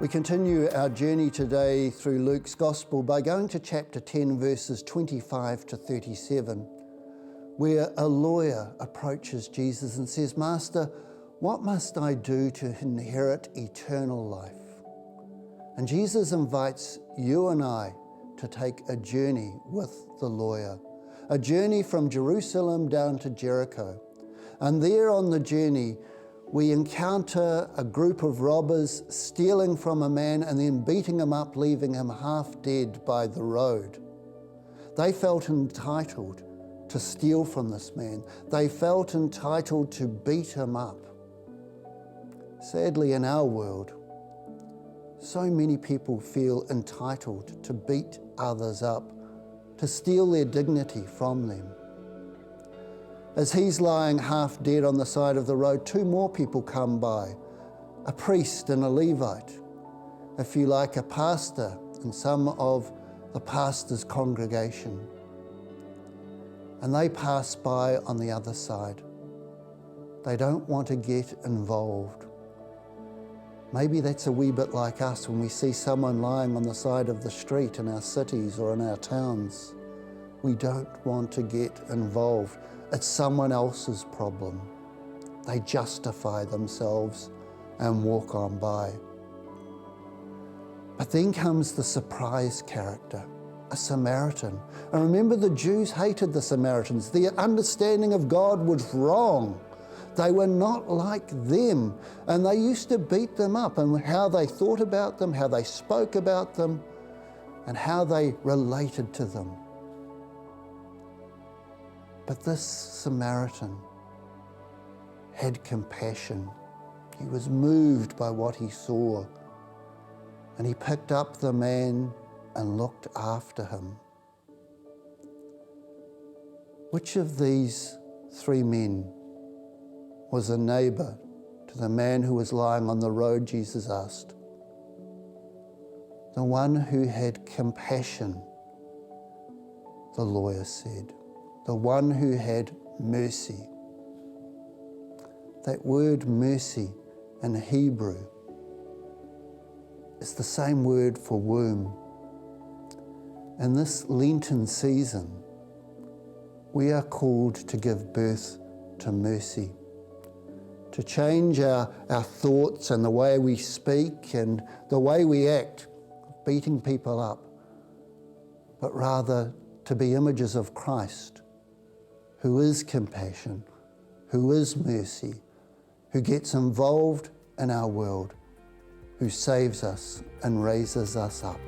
We continue our journey today through Luke's Gospel by going to chapter 10, verses 25 to 37, where a lawyer approaches Jesus and says, "Master, what must I do to inherit eternal life?" And Jesus invites you and I to take a journey with the lawyer, a journey from Jerusalem down to Jericho. And there on the journey, we encounter a group of robbers stealing from a man and then beating him up, leaving him half dead by the road. They felt entitled to steal from this man. They felt entitled to beat him up. Sadly, in our world, so many people feel entitled to beat others up, to steal their dignity from them. As he's lying half dead on the side of the road, two more people come by, a priest and a Levite, if you like, a pastor and some of the pastor's congregation. And they pass by on the other side. They don't want to get involved. Maybe that's a wee bit like us when we see someone lying on the side of the street in our cities or in our towns. We don't want to get involved. It's someone else's problem. They justify themselves and walk on by. But then comes the surprise character, a Samaritan. And remember, the Jews hated the Samaritans. Their understanding of God was wrong. They were not like them, and they used to beat them up, and how they thought about them, how they spoke about them, and how they related to them. But this Samaritan had compassion. He was moved by what he saw, and he picked up the man and looked after him. Which of these three men was a neighbour to the man who was lying on the road, Jesus asked? The one who had compassion, the lawyer said. The one who had mercy. That word mercy in Hebrew is the same word for womb. In this Lenten season, we are called to give birth to mercy, to change our thoughts and the way we speak and the way we act, beating people up, but rather to be images of Christ, who is compassion, who is mercy, who gets involved in our world, who saves us and raises us up.